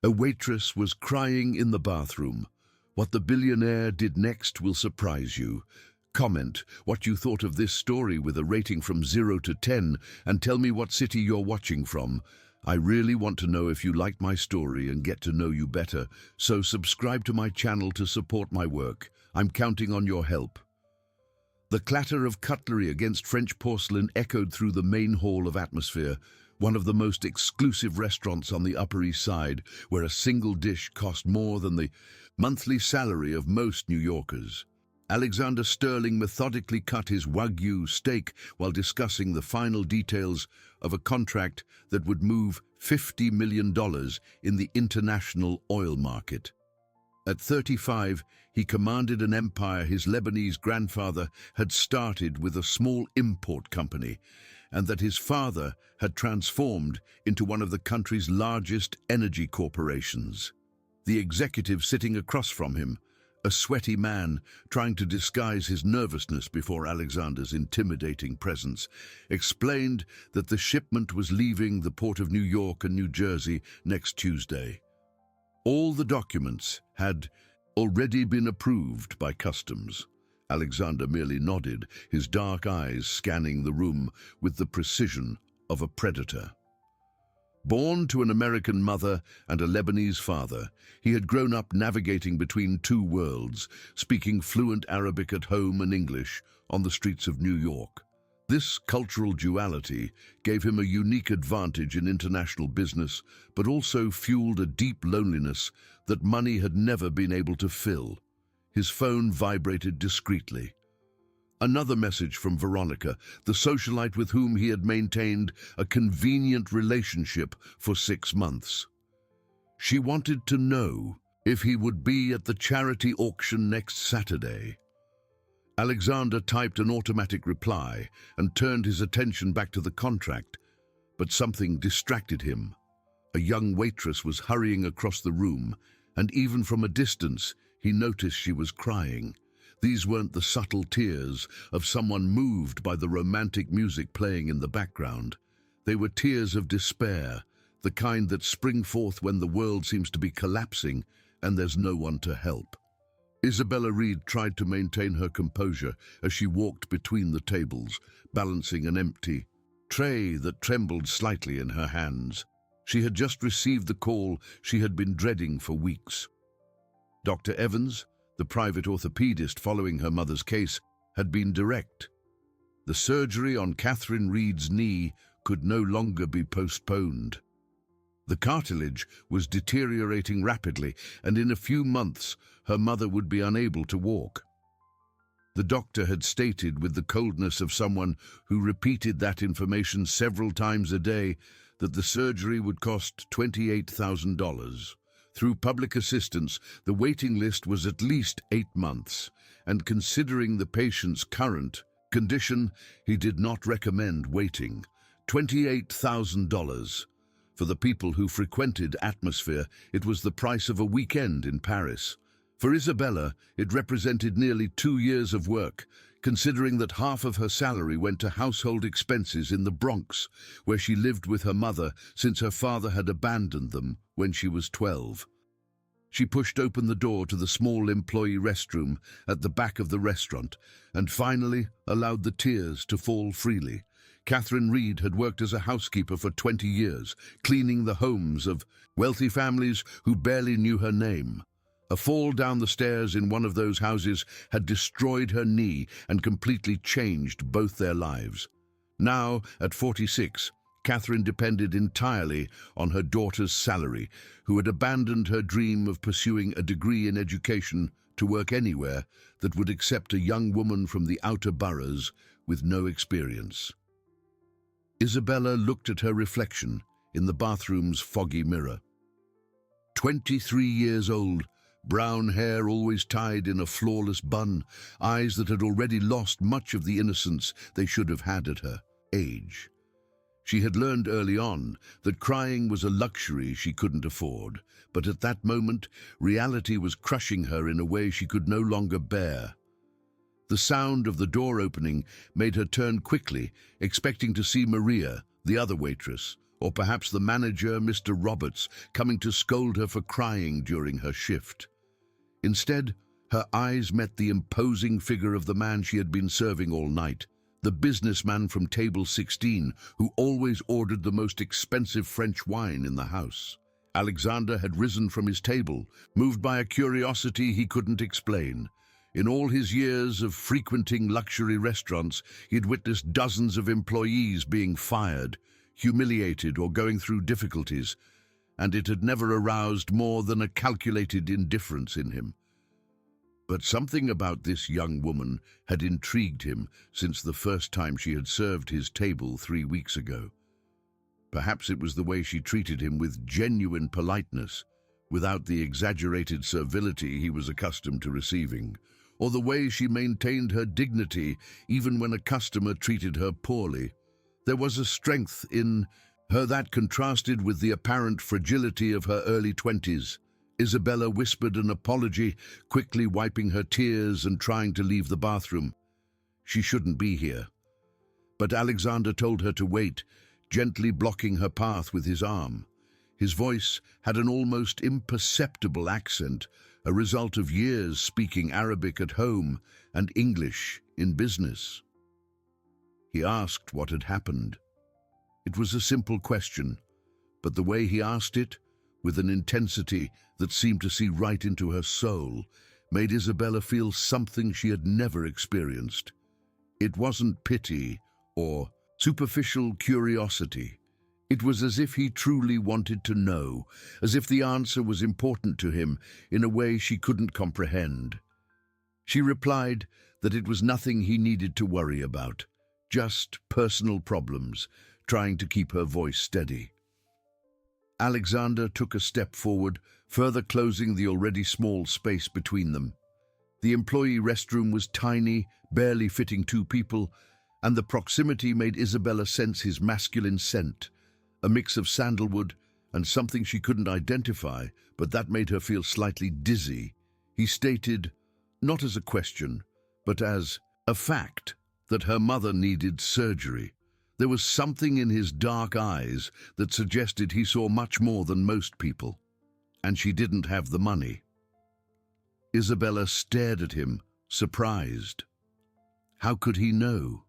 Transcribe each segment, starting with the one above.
A waitress was crying in the bathroom. What the billionaire did next will surprise you. Comment what you thought of this story with a rating from 0 to 10 and tell me what city you're watching from. I really want to know if you like my story and get to know you better, so subscribe to my channel to support my work. I'm counting on your help. The clatter of cutlery against French porcelain echoed through the main hall of Atmosphere, one of the most exclusive restaurants on the Upper East Side, where a single dish cost more than the monthly salary of most New Yorkers. Alexander Sterling methodically cut his Wagyu steak while discussing the final details of a contract that would move $50 million in the international oil market. At 35, he commanded an empire his Lebanese grandfather had started with a small import company, and that his father had transformed into one of the country's largest energy corporations. The executive sitting across from him, a sweaty man trying to disguise his nervousness before Alexander's intimidating presence, explained that the shipment was leaving the port of New York and New Jersey next Tuesday. All the documents had already been approved by customs. Alexander merely nodded, his dark eyes scanning the room with the precision of a predator. Born to an American mother and a Lebanese father, he had grown up navigating between two worlds, speaking fluent Arabic at home and English on the streets of New York. This cultural duality gave him a unique advantage in international business, but also fueled a deep loneliness that money had never been able to fill. His phone vibrated discreetly. Another message from Veronica, the socialite with whom he had maintained a convenient relationship for 6 months. She wanted to know if he would be at the charity auction next Saturday. Alexander typed an automatic reply and turned his attention back to the contract, but something distracted him. A young waitress was hurrying across the room, and even from a distance, he noticed she was crying. These weren't the subtle tears of someone moved by the romantic music playing in the background. They were tears of despair, the kind that spring forth when the world seems to be collapsing and there's no one to help. Isabella Reed tried to maintain her composure as she walked between the tables, balancing an empty tray that trembled slightly in her hands. She had just received the call she had been dreading for weeks. Dr. Evans, the private orthopedist following her mother's case, had been direct. The surgery on Catherine Reed's knee could no longer be postponed. The cartilage was deteriorating rapidly, and in a few months her mother would be unable to walk. The doctor had stated with the coldness of someone who repeated that information several times a day that the surgery would cost $28,000. Through public assistance, the waiting list was at least 8 months, and considering the patient's current condition, he did not recommend waiting. $28,000. For the people who frequented Atmosphere, it was the price of a weekend in Paris. For Isabella, it represented nearly 2 years of work, considering that half of her salary went to household expenses in the Bronx, where she lived with her mother since her father had abandoned them when she was 12. She pushed open the door to the small employee restroom at the back of the restaurant and finally allowed the tears to fall freely. Catherine Reed had worked as a housekeeper for 20 years, cleaning the homes of wealthy families who barely knew her name. A fall down the stairs in one of those houses had destroyed her knee and completely changed both their lives. Now, at 46, Catherine depended entirely on her daughter's salary, who had abandoned her dream of pursuing a degree in education to work anywhere that would accept a young woman from the outer boroughs with no experience. Isabella looked at her reflection in the bathroom's foggy mirror. 23 years old, brown hair always tied in a flawless bun, eyes that had already lost much of the innocence they should have had at her age. She had learned early on that crying was a luxury she couldn't afford, but at that moment, reality was crushing her in a way she could no longer bear. The sound of the door opening made her turn quickly, expecting to see Maria, the other waitress, Or perhaps the manager, Mr. Roberts, coming to scold her for crying during her shift. Instead, her eyes met the imposing figure of the man she had been serving all night, the businessman from table 16 who always ordered the most expensive French wine in the house. Alexander had risen from his table, moved by a curiosity he couldn't explain. In all his years of frequenting luxury restaurants, he'd witnessed dozens of employees being fired, humiliated, or going through difficulties, and it had never aroused more than a calculated indifference in him. But something about this young woman had intrigued him since the first time she had served his table 3 weeks ago. Perhaps it was the way she treated him with genuine politeness, without the exaggerated servility he was accustomed to receiving, or the way she maintained her dignity even when a customer treated her poorly. There was a strength in her that contrasted with the apparent fragility of her early 20s. Isabella whispered an apology, quickly wiping her tears and trying to leave the bathroom. She shouldn't be here. But Alexander told her to wait, gently blocking her path with his arm. His voice had an almost imperceptible accent, a result of years speaking Arabic at home and English in business. He asked what had happened. It was a simple question, but the way he asked it, with an intensity that seemed to see right into her soul, made Isabella feel something she had never experienced. It wasn't pity or superficial curiosity. It was as if he truly wanted to know, as if the answer was important to him in a way she couldn't comprehend. She replied that it was nothing he needed to worry about, just personal problems, trying to keep her voice steady. Alexander took a step forward, further closing the already small space between them. The employee restroom was tiny, barely fitting 2 people, and the proximity made Isabella sense his masculine scent, a mix of sandalwood and something she couldn't identify, but that made her feel slightly dizzy. He stated, not as a question, but as a fact, that her mother needed surgery. There was something in his dark eyes that suggested he saw much more than most people, and she didn't have the money. Isabella stared at him, surprised. How could he know?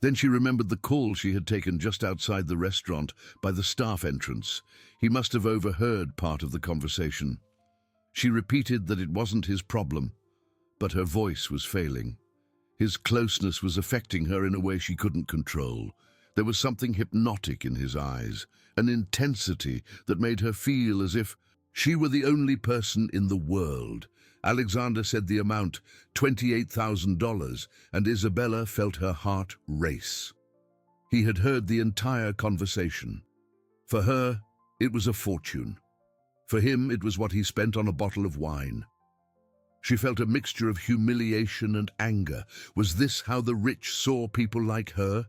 Then she remembered the call she had taken just outside the restaurant by the staff entrance. He must have overheard part of the conversation. She repeated that it wasn't his problem, but her voice was failing. His closeness was affecting her in a way she couldn't control. There was something hypnotic in his eyes, an intensity that made her feel as if she were the only person in the world. Alexander said the amount, $28,000, and Isabella felt her heart race. He had heard the entire conversation. For her, it was a fortune. For him, it was what he spent on a bottle of wine. She felt a mixture of humiliation and anger. Was this how the rich saw people like her,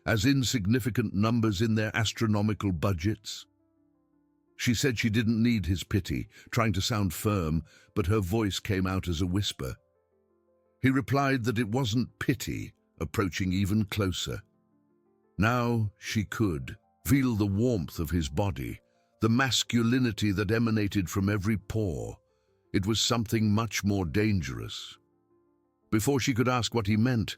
as insignificant numbers in their astronomical budgets? She said she didn't need his pity, trying to sound firm, but her voice came out as a whisper. He replied that it wasn't pity, approaching even closer. Now she could feel the warmth of his body, the masculinity that emanated from every pore. It was something much more dangerous. Before she could ask what he meant,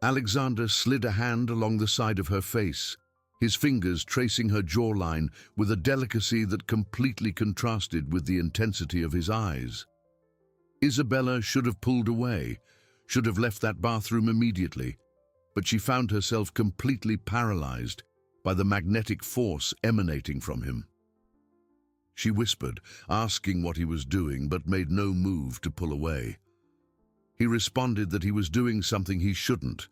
Alexander slid a hand along the side of her face, his fingers tracing her jawline with a delicacy that completely contrasted with the intensity of his eyes. Isabella should have pulled away, should have left that bathroom immediately, but she found herself completely paralyzed by the magnetic force emanating from him. She whispered, asking what he was doing, but made no move to pull away. He responded that he was doing something he shouldn't,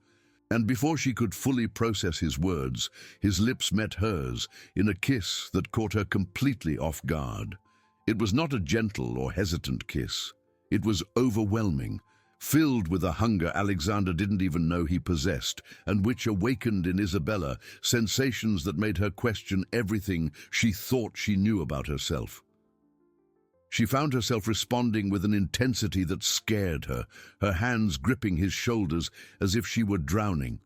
and before she could fully process his words, his lips met hers in a kiss that caught her completely off guard. It was not a gentle or hesitant kiss. It was overwhelming, filled with a hunger Alexander didn't even know he possessed, and which awakened in Isabella sensations that made her question everything she thought she knew about herself. She found herself responding with an intensity that scared her, her hands gripping his shoulders as if she were drowning.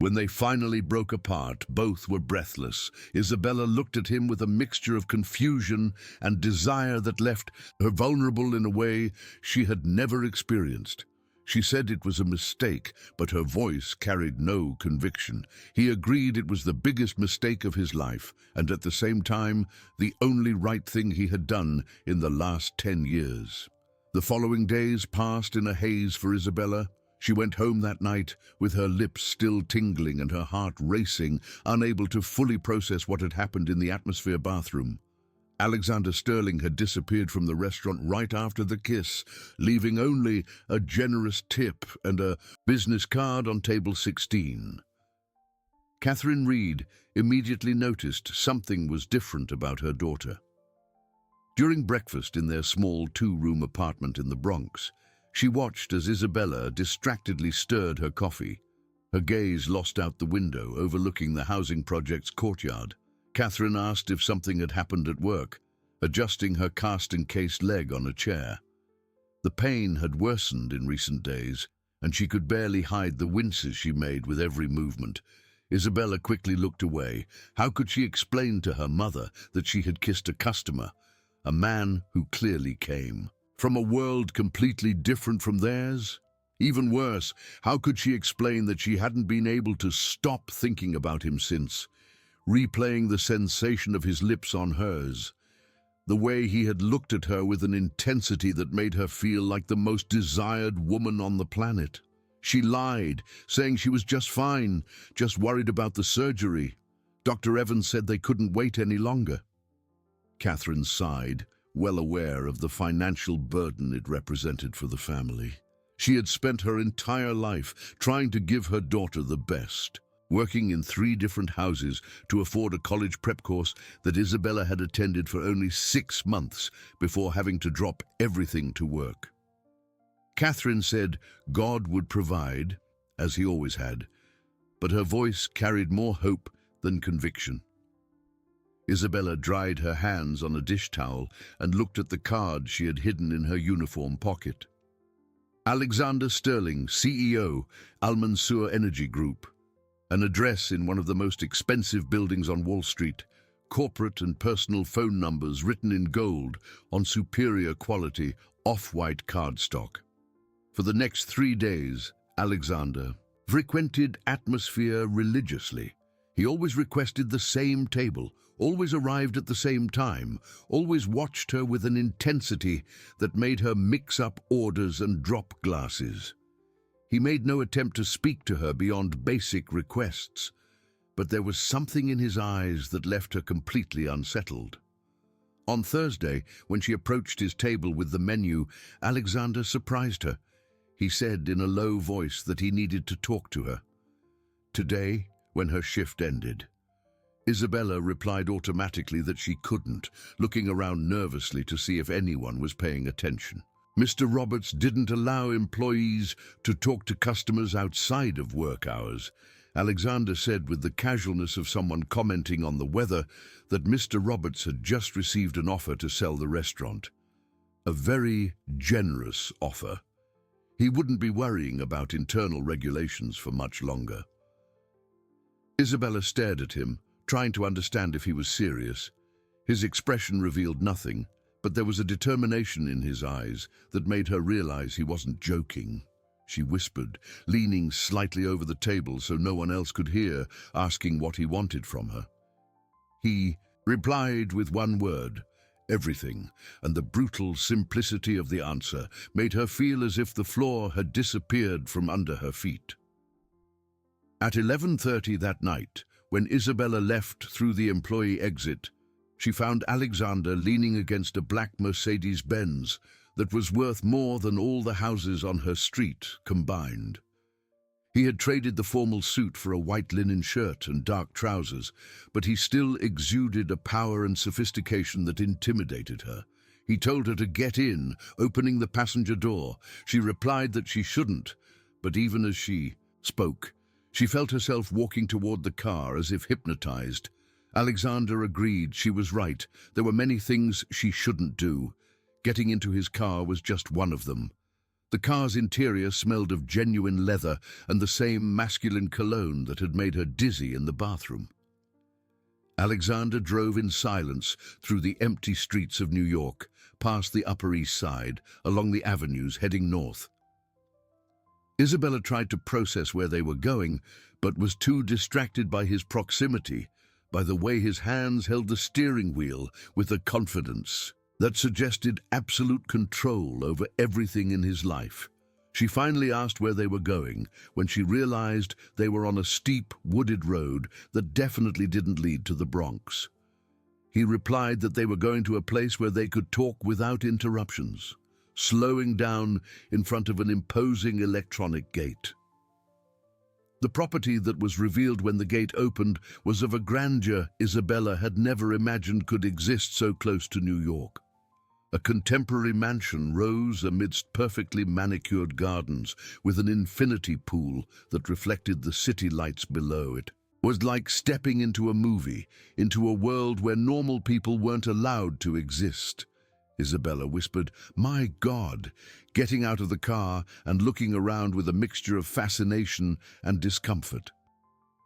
When they finally broke apart, both were breathless. Isabella looked at him with a mixture of confusion and desire that left her vulnerable in a way she had never experienced. She said it was a mistake, but her voice carried no conviction. He agreed it was the biggest mistake of his life, and at the same time, the only right thing he had done in the last 10 years. The following days passed in a haze for Isabella. She went home that night with her lips still tingling and her heart racing, unable to fully process what had happened in the Atmosphere bathroom. Alexander Sterling had disappeared from the restaurant right after the kiss, leaving only a generous tip and a business card on table 16. Catherine Reed immediately noticed something was different about her daughter. During breakfast in their small 2-room apartment in the Bronx, she watched as Isabella distractedly stirred her coffee, her gaze lost out the window overlooking the housing project's courtyard. Catherine asked if something had happened at work, adjusting her cast-encased leg on a chair. The pain had worsened in recent days, and she could barely hide the winces she made with every movement. Isabella quickly looked away. How could she explain to her mother that she had kissed a customer, a man who clearly came from a world completely different from theirs? Even worse, how could she explain that she hadn't been able to stop thinking about him since, replaying the sensation of his lips on hers, the way he had looked at her with an intensity that made her feel like the most desired woman on the planet? She lied, saying she was just fine, just worried about the surgery. Dr. Evans said they couldn't wait any longer. Catherine sighed, well aware of the financial burden it represented for the family. She had spent her entire life trying to give her daughter the best, working in 3 different houses to afford a college prep course that Isabella had attended for only 6 months before having to drop everything to work. Catherine said God would provide, as he always had, but her voice carried more hope than conviction. Isabella dried her hands on a dish towel and looked at the card she had hidden in her uniform pocket. Alexander Sterling, CEO, Al Mansour Energy Group. An address in one of the most expensive buildings on Wall Street, corporate and personal phone numbers written in gold on superior quality, off-white cardstock. For the next 3 days, Alexander frequented Atmosphere religiously. He always requested the same table, always arrived at the same time, always watched her with an intensity that made her mix up orders and drop glasses. He made no attempt to speak to her beyond basic requests, but there was something in his eyes that left her completely unsettled. On Thursday, when she approached his table with the menu, Alexander surprised her. He said in a low voice that he needed to talk to her. Today, when her shift ended, Isabella replied automatically that she couldn't, looking around nervously to see if anyone was paying attention. Mr. Roberts didn't allow employees to talk to customers outside of work hours. Alexander said with the casualness of someone commenting on the weather that Mr. Roberts had just received an offer to sell the restaurant. A very generous offer. He wouldn't be worrying about internal regulations for much longer. Isabella stared at him, trying to understand if he was serious. His expression revealed nothing, but there was a determination in his eyes that made her realize he wasn't joking. She whispered, leaning slightly over the table so no one else could hear, asking what he wanted from her. He replied with one word, everything, and the brutal simplicity of the answer made her feel as if the floor had disappeared from under her feet. At 11:30 that night, when Isabella left through the employee exit, she found Alexander leaning against a black Mercedes-Benz that was worth more than all the houses on her street combined. He had traded the formal suit for a white linen shirt and dark trousers, but he still exuded a power and sophistication that intimidated her. He told her to get in, opening the passenger door. She replied that she shouldn't, but even as she spoke, she felt herself walking toward the car as if hypnotized. Alexander agreed she was right. There were many things she shouldn't do. Getting into his car was just one of them. The car's interior smelled of genuine leather and the same masculine cologne that had made her dizzy in the bathroom. Alexander drove in silence through the empty streets of New York, past the Upper East Side, along the avenues heading north. Isabella tried to process where they were going, but was too distracted by his proximity, by the way his hands held the steering wheel with a confidence that suggested absolute control over everything in his life. She finally asked where they were going when she realized they were on a steep, wooded road that definitely didn't lead to the Bronx. He replied that they were going to a place where they could talk without interruptions, slowing down in front of an imposing electronic gate. The property that was revealed when the gate opened was of a grandeur Isabella had never imagined could exist so close to New York. A contemporary mansion rose amidst perfectly manicured gardens with an infinity pool that reflected the city lights below it. It was like stepping into a movie, into a world where normal people weren't allowed to exist. Isabella whispered, "My God," getting out of the car and looking around with a mixture of fascination and discomfort.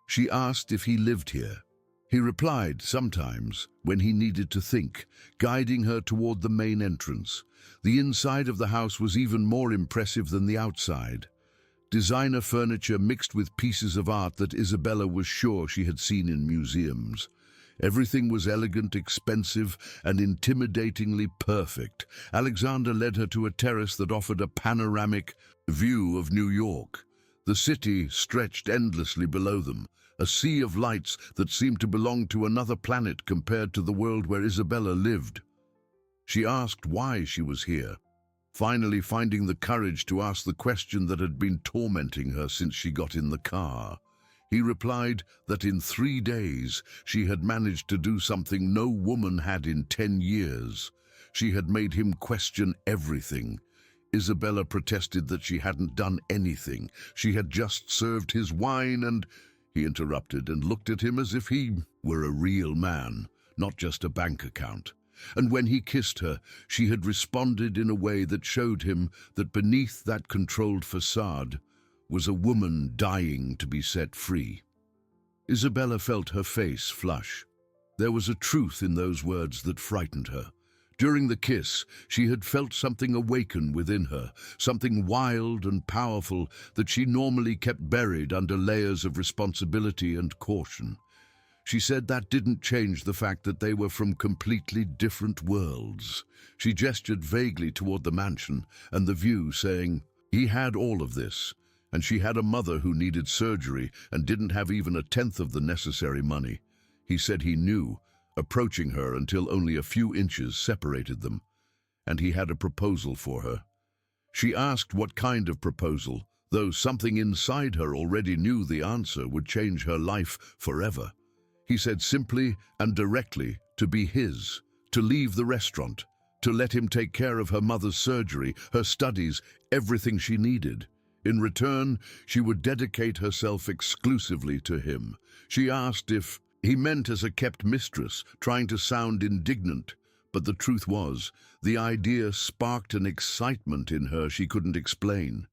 She asked if he lived here. He replied sometimes, when he needed to think, guiding her toward the main entrance. The inside of the house was even more impressive than the outside. Designer furniture mixed with pieces of art that Isabella was sure she had seen in museums. Everything was elegant, expensive, and intimidatingly perfect. Alexander led her to a terrace that offered a panoramic view of New York. The city stretched endlessly below them, a sea of lights that seemed to belong to another planet compared to the world where Isabella lived. She asked why she was here, finally finding the courage to ask the question that had been tormenting her since she got in the car. He replied that in 3 days she had managed to do something no woman had in 10 years. She had made him question everything. Isabella protested that she hadn't done anything. She had just served his wine and... He interrupted and looked at him as if he were a real man, not just a bank account. And when he kissed her, she had responded in a way that showed him that beneath that controlled facade was a woman dying to be set free. Isabella felt her face flush. There was a truth in those words that frightened her. During the kiss, she had felt something awaken within her, something wild and powerful that she normally kept buried under layers of responsibility and caution. She said that didn't change the fact that they were from completely different worlds. She gestured vaguely toward the mansion and the view, saying, he had all of this, and she had a mother who needed surgery and didn't have even a tenth of the necessary money. He said he knew, approaching her until only a few inches separated them, and he had a proposal for her. She asked what kind of proposal, though something inside her already knew the answer would change her life forever. He said simply and directly to be his, to leave the restaurant, to let him take care of her mother's surgery, her studies, everything she needed. In return, she would dedicate herself exclusively to him. She asked if he meant as a kept mistress, trying to sound indignant, but the truth was, the idea sparked an excitement in her she couldn't explain.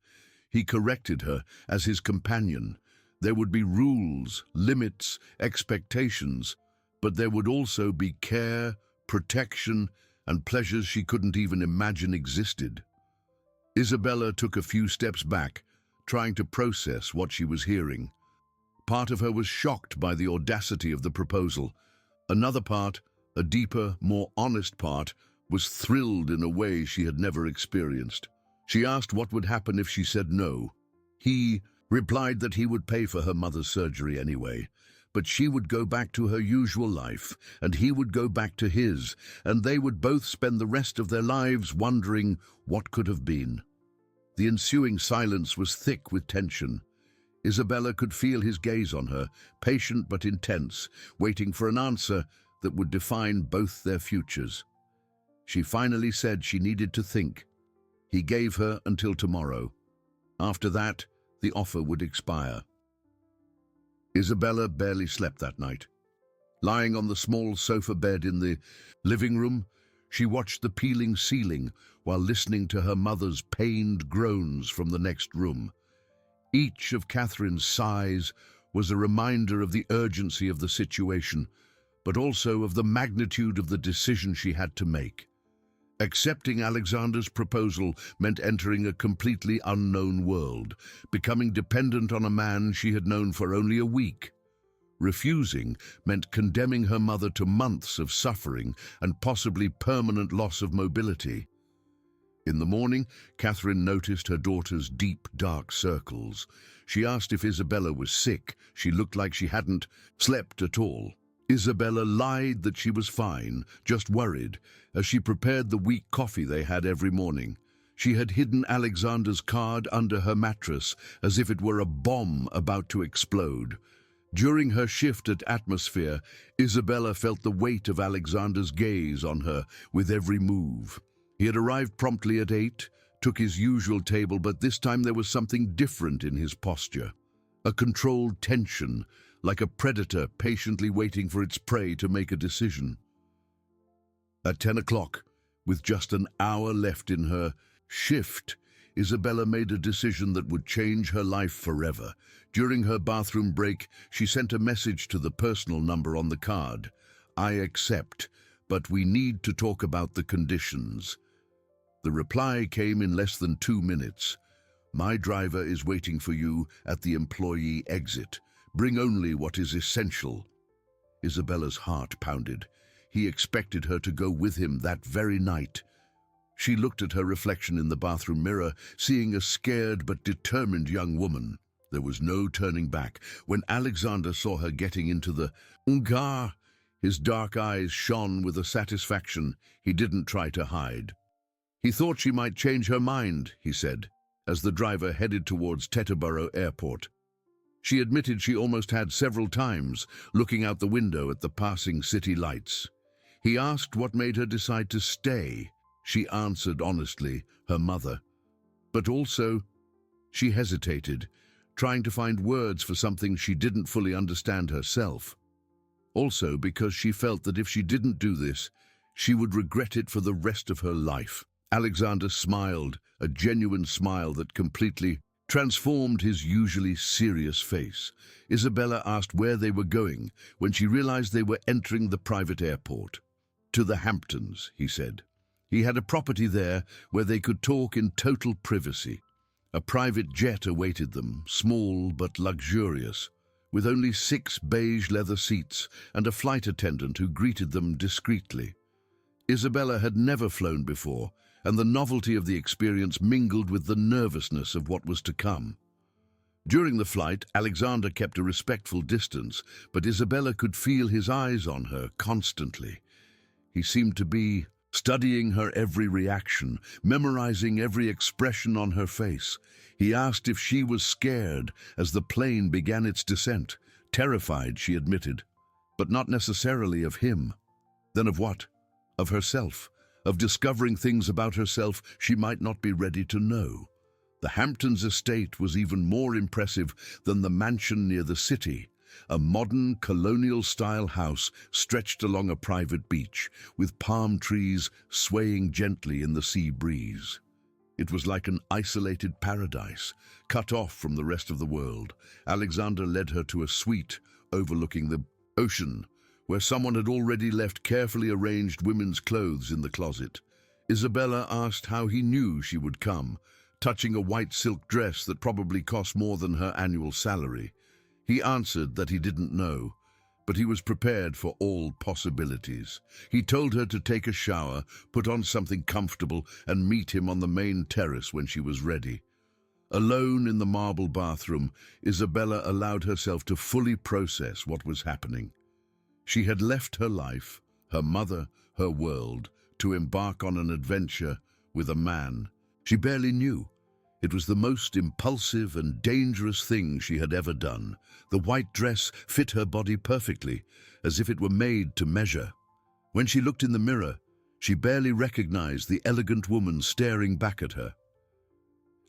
He corrected her as his companion. There would be rules, limits, expectations, but there would also be care, protection, and pleasures she couldn't even imagine existed. Isabella took a few steps back, trying to process what she was hearing. Part of her was shocked by the audacity of the proposal. Another part, a deeper, more honest part, was thrilled in a way she had never experienced. She asked what would happen if she said no. He replied that he would pay for her mother's surgery anyway, but she would go back to her usual life, and he would go back to his, and they would both spend the rest of their lives wondering what could have been. The ensuing silence was thick with tension. Isabella could feel his gaze on her, patient but intense, waiting for an answer that would define both their futures. She finally said she needed to think. He gave her until tomorrow. After that, the offer would expire. Isabella barely slept that night. Lying on the small sofa bed in the living room, She watched the peeling ceiling while listening to her mother's pained groans from the next room. Each of Catherine's sighs was a reminder of the urgency of the situation, but also of the magnitude of the decision she had to make. Accepting Alexander's proposal meant entering a completely unknown world, becoming dependent on a man she had known for only a week. Refusing meant condemning her mother to months of suffering and possibly permanent loss of mobility. In the morning, Catherine noticed her daughter's deep, dark circles. She asked if Isabella was sick. She looked like she hadn't slept at all. Isabella lied that she was fine, just worried, as she prepared the weak coffee they had every morning. She had hidden Alexander's card under her mattress, as if it were a bomb about to explode. During her shift at Atmosphere, Isabella felt the weight of Alexander's gaze on her with every move. He had arrived promptly at 8, took his usual table, but this time there was something different in his posture. A controlled tension, like a predator patiently waiting for its prey to make a decision. At 10 o'clock, with just an hour left in her shift, Isabella made a decision that would change her life forever. During her bathroom break, she sent a message to the personal number on the card. "I accept, but we need to talk about the conditions." The reply came in less than 2 minutes. "My driver is waiting for you at the employee exit. Bring only what is essential." Isabella's heart pounded. He expected her to go with him that very night. She looked at her reflection in the bathroom mirror, seeing a scared but determined young woman. There was no turning back. When Alexander saw her getting into the car, his dark eyes shone with a satisfaction he didn't try to hide. He thought she might change her mind, he said, as the driver headed towards Teterboro Airport. She admitted she almost had several times, looking out the window at the passing city lights. He asked what made her decide to stay. She answered honestly, her mother. But also, she hesitated, trying to find words for something she didn't fully understand herself. Also because she felt that if she didn't do this, she would regret it for the rest of her life. Alexander smiled, a genuine smile that completely transformed his usually serious face. Isabella asked where they were going when she realized they were entering the private airport. "To the Hamptons," he said. He had a property there where they could talk in total privacy. A private jet awaited them, small but luxurious, with only 6 beige leather seats and a flight attendant who greeted them discreetly. Isabella had never flown before, and the novelty of the experience mingled with the nervousness of what was to come. During the flight, Alexander kept a respectful distance, but Isabella could feel his eyes on her constantly. He seemed to be studying her every reaction, memorizing every expression on her face. He asked if she was scared as the plane began its descent. Terrified, she admitted, but not necessarily of him. Then of what? Of herself, of discovering things about herself she might not be ready to know. The Hamptons estate was even more impressive than the mansion near the city. A modern, colonial-style house stretched along a private beach, with palm trees swaying gently in the sea breeze. It was like an isolated paradise, cut off from the rest of the world. Alexander led her to a suite overlooking the ocean, where someone had already left carefully arranged women's clothes in the closet. Isabella asked how he knew she would come, touching a white silk dress that probably cost more than her annual salary. He answered that he didn't know, but he was prepared for all possibilities. He told her to take a shower, put on something comfortable, and meet him on the main terrace when she was ready. Alone in the marble bathroom, Isabella allowed herself to fully process what was happening. She had left her life, her mother, her world, to embark on an adventure with a man she barely knew. It was the most impulsive and dangerous thing she had ever done. The white dress fit her body perfectly, as if it were made to measure. When she looked in the mirror, she barely recognized the elegant woman staring back at her.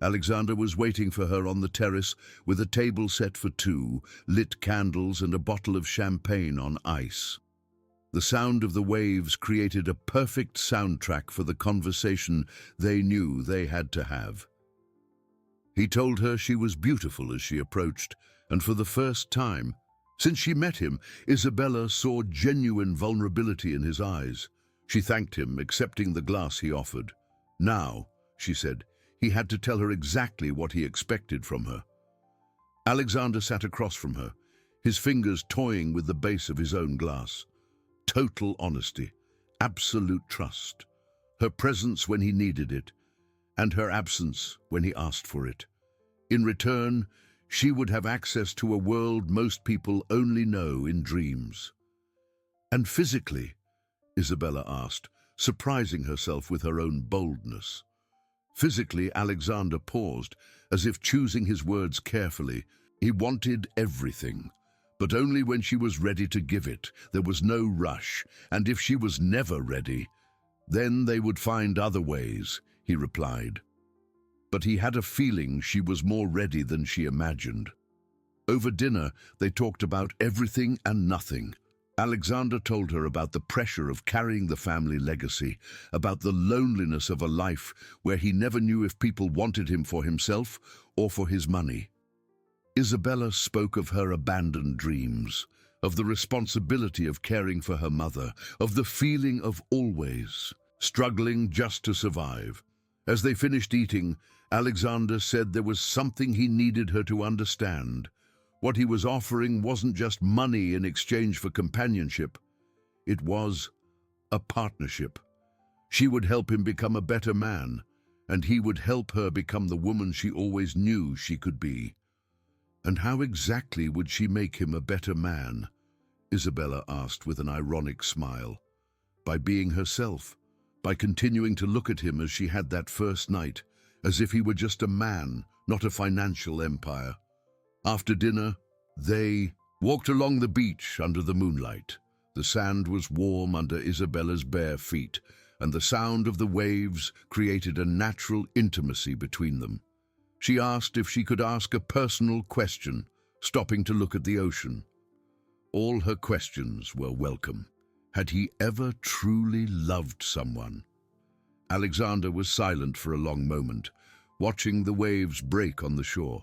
Alexander was waiting for her on the terrace with a table set for 2, lit candles and a bottle of champagne on ice. The sound of the waves created a perfect soundtrack for the conversation they knew they had to have. He told her she was beautiful as she approached, and for the first time, since she met him, Isabella saw genuine vulnerability in his eyes. She thanked him, accepting the glass he offered. Now, she said, he had to tell her exactly what he expected from her. Alexander sat across from her, his fingers toying with the base of his own glass. Total honesty, absolute trust, her presence when he needed it, and her absence when he asked for it. In return, she would have access to a world most people only know in dreams. And physically, Isabella asked, surprising herself with her own boldness. Physically, Alexander paused, as if choosing his words carefully. He wanted everything, but only when she was ready to give it. There was no rush, and if she was never ready, then they would find other ways, he replied. But he had a feeling she was more ready than she imagined. Over dinner, they talked about everything and nothing. Alexander told her about the pressure of carrying the family legacy, about the loneliness of a life where he never knew if people wanted him for himself or for his money. Isabella spoke of her abandoned dreams, of the responsibility of caring for her mother, of the feeling of always struggling just to survive. As they finished eating, Alexander said there was something he needed her to understand. What he was offering wasn't just money in exchange for companionship. It was a partnership. She would help him become a better man, and he would help her become the woman she always knew she could be. And how exactly would she make him a better man? Isabella asked with an ironic smile. By being herself, by continuing to look at him as she had that first night, as if he were just a man, not a financial empire. After dinner, they walked along the beach under the moonlight. The sand was warm under Isabella's bare feet, and the sound of the waves created a natural intimacy between them. She asked if she could ask a personal question, stopping to look at the ocean. All her questions were welcome. Had he ever truly loved someone? Alexander was silent for a long moment, watching the waves break on the shore.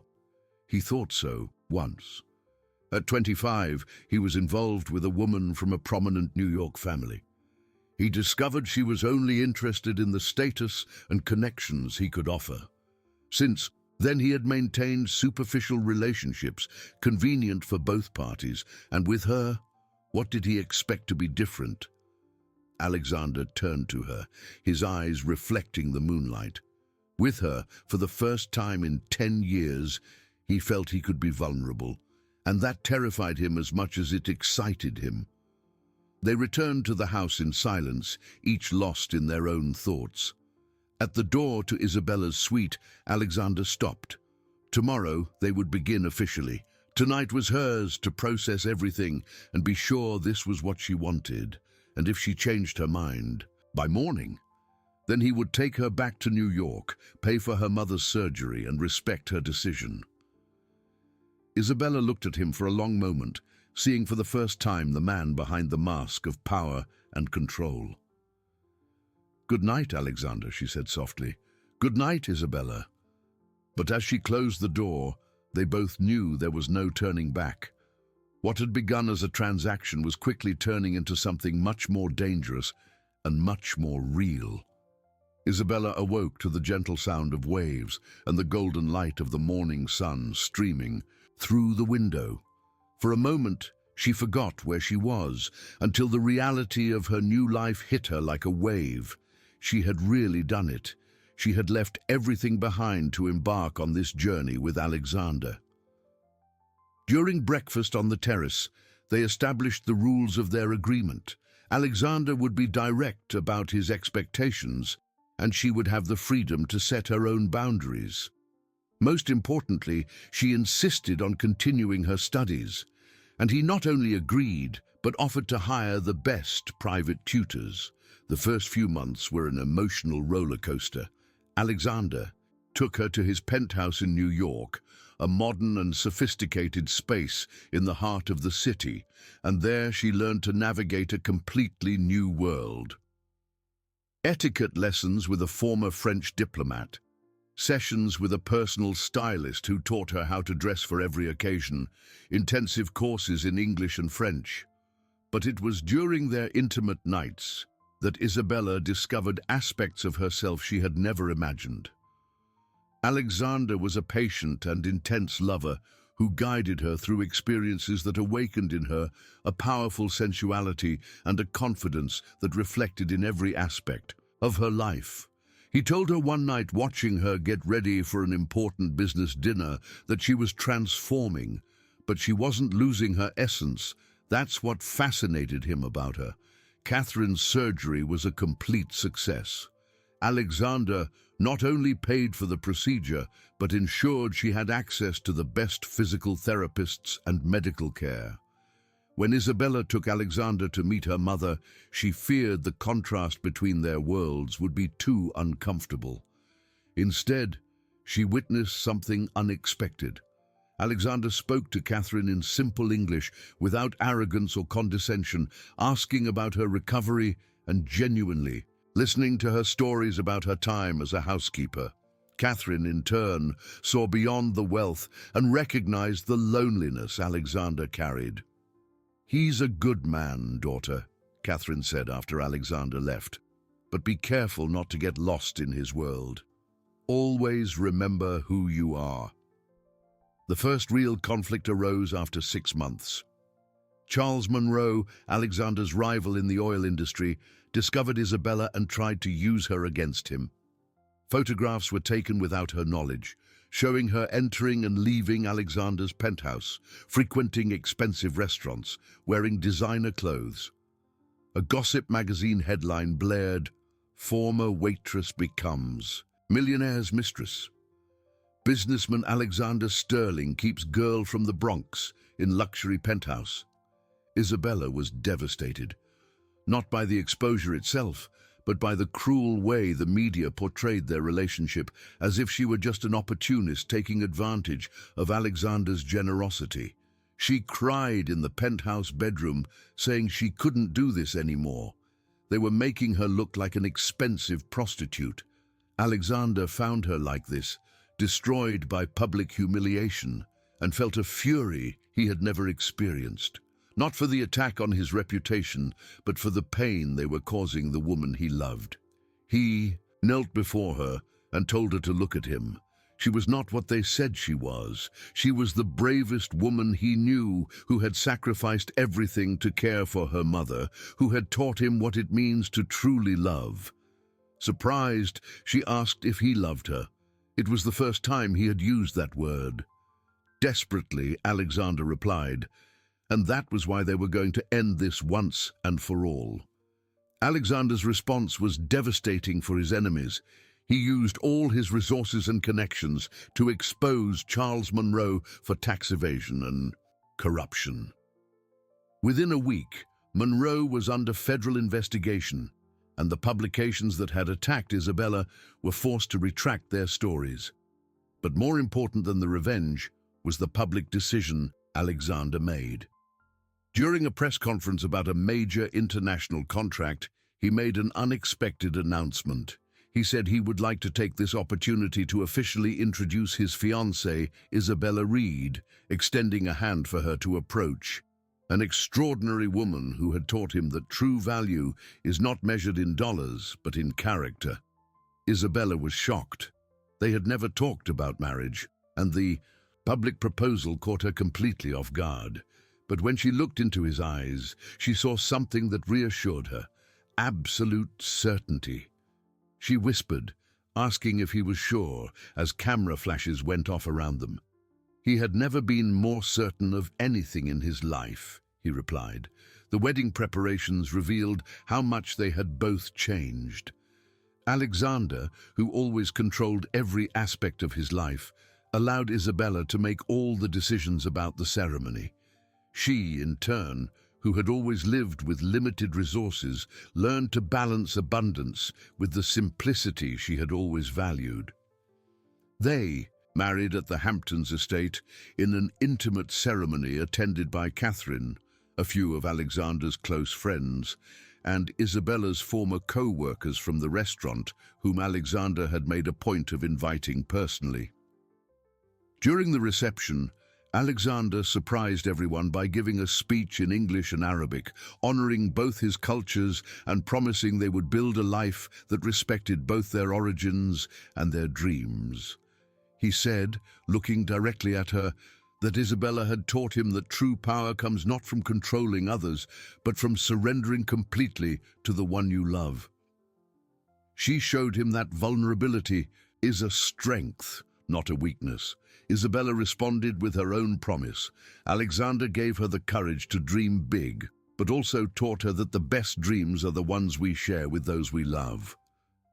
He thought so once. At 25, he was involved with a woman from a prominent New York family. He discovered she was only interested in the status and connections he could offer. Since then, he had maintained superficial relationships, convenient for both parties, and with her, what did he expect to be different? Alexander turned to her, his eyes reflecting the moonlight. With her, for the first time in 10 years, he felt he could be vulnerable, and that terrified him as much as it excited him. They returned to the house in silence, each lost in their own thoughts. At the door to Isabella's suite, Alexander stopped. Tomorrow they would begin officially. Tonight was hers to process everything and be sure this was what she wanted, and if she changed her mind, by morning, then he would take her back to New York, pay for her mother's surgery, and respect her decision. Isabella looked at him for a long moment, seeing for the first time the man behind the mask of power and control. "Good night, Alexander," she said softly. "Good night, Isabella." But as she closed the door, they both knew there was no turning back. What had begun as a transaction was quickly turning into something much more dangerous and much more real. Isabella awoke to the gentle sound of waves and the golden light of the morning sun streaming through the window. For a moment, she forgot where she was, until the reality of her new life hit her like a wave. She had really done it. She had left everything behind to embark on this journey with Alexander. During breakfast on the terrace, they established the rules of their agreement. Alexander would be direct about his expectations, and she would have the freedom to set her own boundaries. Most importantly, she insisted on continuing her studies, and he not only agreed, but offered to hire the best private tutors. The first few months were an emotional roller coaster. Alexander took her to his penthouse in New York, a modern and sophisticated space in the heart of the city, and there she learned to navigate a completely new world. Etiquette lessons with a former French diplomat, sessions with a personal stylist who taught her how to dress for every occasion, intensive courses in English and French. But it was during their intimate nights that Isabella discovered aspects of herself she had never imagined. Alexander was a patient and intense lover who guided her through experiences that awakened in her a powerful sensuality and a confidence that reflected in every aspect of her life. He told her one night, watching her get ready for an important business dinner, that she was transforming, but she wasn't losing her essence. That's what fascinated him about her. Catherine's surgery was a complete success. Alexander not only paid for the procedure, but ensured she had access to the best physical therapists and medical care. When Isabella took Alexander to meet her mother, she feared the contrast between their worlds would be too uncomfortable. Instead, she witnessed something unexpected. Alexander spoke to Catherine in simple English, without arrogance or condescension, asking about her recovery and genuinely listening to her stories about her time as a housekeeper. Catherine, in turn, saw beyond the wealth and recognized the loneliness Alexander carried. "He's a good man, daughter," Catherine said after Alexander left. "But be careful not to get lost in his world. Always remember who you are." The first real conflict arose after 6 months. Charles Monroe, Alexander's rival in the oil industry, discovered Isabella and tried to use her against him. Photographs were taken without her knowledge, showing her entering and leaving Alexander's penthouse, frequenting expensive restaurants, wearing designer clothes. A gossip magazine headline blared, "Former waitress becomes millionaire's mistress." Businessman Alexander Sterling keeps girl from the Bronx in luxury penthouse. Isabella was devastated, not by the exposure itself, but by the cruel way the media portrayed their relationship, as if she were just an opportunist taking advantage of Alexander's generosity. She cried in the penthouse bedroom, saying she couldn't do this anymore. They were making her look like an expensive prostitute. Alexander found her like this, destroyed by public humiliation, and felt a fury he had never experienced. Not for the attack on his reputation, but for the pain they were causing the woman he loved. He knelt before her and told her to look at him. She was not what they said she was. She was the bravest woman he knew, who had sacrificed everything to care for her mother, who had taught him what it means to truly love. Surprised, she asked if he loved her. It was the first time he had used that word. Desperately, Alexander replied, and that was why they were going to end this once and for all. Alexander's response was devastating for his enemies. He used all his resources and connections to expose Charles Monroe for tax evasion and corruption. Within a week, Monroe was under federal investigation, and the publications that had attacked Isabella were forced to retract their stories. But more important than the revenge was the public decision Alexander made. During a press conference about a major international contract, he made an unexpected announcement. He said he would like to take this opportunity to officially introduce his fiancée, Isabella Reed, extending a hand for her to approach. An extraordinary woman who had taught him that true value is not measured in dollars, but in character. Isabella was shocked. They had never talked about marriage, and the public proposal caught her completely off guard. But when she looked into his eyes, she saw something that reassured her: absolute certainty. She whispered, asking if he was sure, as camera flashes went off around them. "He had never been more certain of anything in his life," he replied. The wedding preparations revealed how much they had both changed. Alexander, who always controlled every aspect of his life, allowed Isabella to make all the decisions about the ceremony. She, in turn, who had always lived with limited resources, learned to balance abundance with the simplicity she had always valued. They married at the Hamptons estate in an intimate ceremony attended by Catherine, a few of Alexander's close friends, and Isabella's former co-workers from the restaurant, whom Alexander had made a point of inviting personally. During the reception, Alexander surprised everyone by giving a speech in English and Arabic, honoring both his cultures and promising they would build a life that respected both their origins and their dreams. He said, looking directly at her, that Isabella had taught him that true power comes not from controlling others, but from surrendering completely to the one you love. She showed him that vulnerability is a strength, not a weakness. Isabella responded with her own promise. Alexander gave her the courage to dream big, but also taught her that the best dreams are the ones we share with those we love.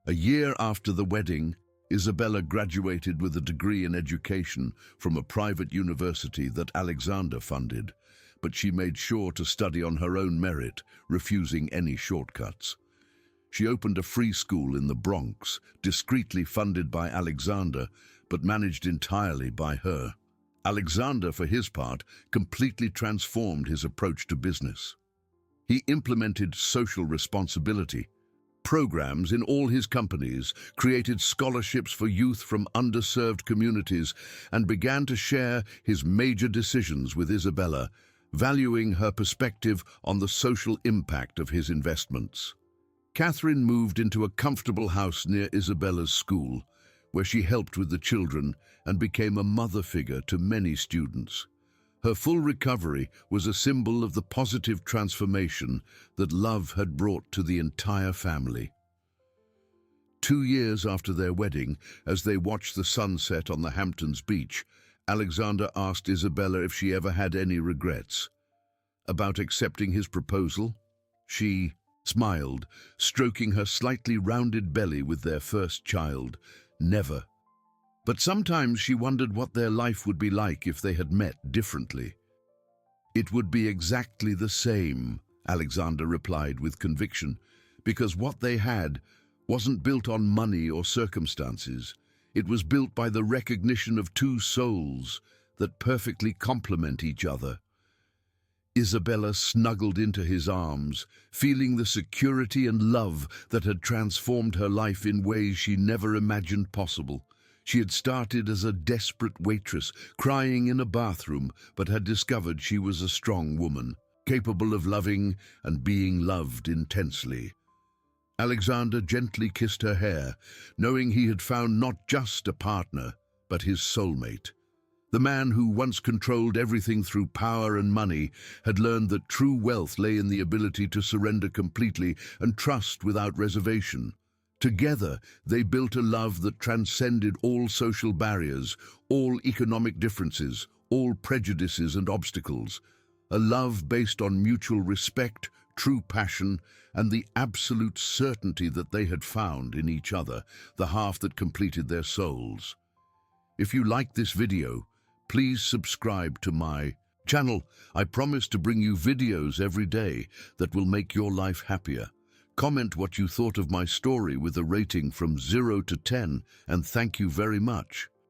A year after the wedding, Isabella graduated with a degree in education from a private university that Alexander funded, but she made sure to study on her own merit, refusing any shortcuts. She opened a free school in the Bronx, discreetly funded by Alexander, but managed entirely by her. Alexander, for his part, completely transformed his approach to business. He implemented social responsibility programs in all his companies, created scholarships for youth from underserved communities, and began to share his major decisions with Isabella, valuing her perspective on the social impact of his investments. Catherine moved into a comfortable house near Isabella's school, where she helped with the children and became a mother figure to many students. Her full recovery was a symbol of the positive transformation that love had brought to the entire family. 2 years after their wedding, as they watched the sunset on the Hamptons beach, Alexander asked Isabella if she ever had any regrets about accepting his proposal. She smiled, stroking her slightly rounded belly with their first child. Never. But sometimes she wondered what their life would be like if they had met differently. It would be exactly the same, Alexander replied with conviction, because what they had wasn't built on money or circumstances. It was built by the recognition of two souls that perfectly complement each other. Isabella snuggled into his arms, feeling the security and love that had transformed her life in ways she never imagined possible. She had started as a desperate waitress, crying in a bathroom, but had discovered she was a strong woman, capable of loving and being loved intensely. Alexander gently kissed her hair, knowing he had found not just a partner, but his soulmate. The man who once controlled everything through power and money had learned that true wealth lay in the ability to surrender completely and trust without reservation. Together, they built a love that transcended all social barriers, all economic differences, all prejudices and obstacles. A love based on mutual respect, true passion, and the absolute certainty that they had found in each other, the half that completed their souls. If you like this video, please subscribe to my channel. I promise to bring you videos every day that will make your life happier. Comment what you thought of my story with a rating from 0 to 10, and thank you very much.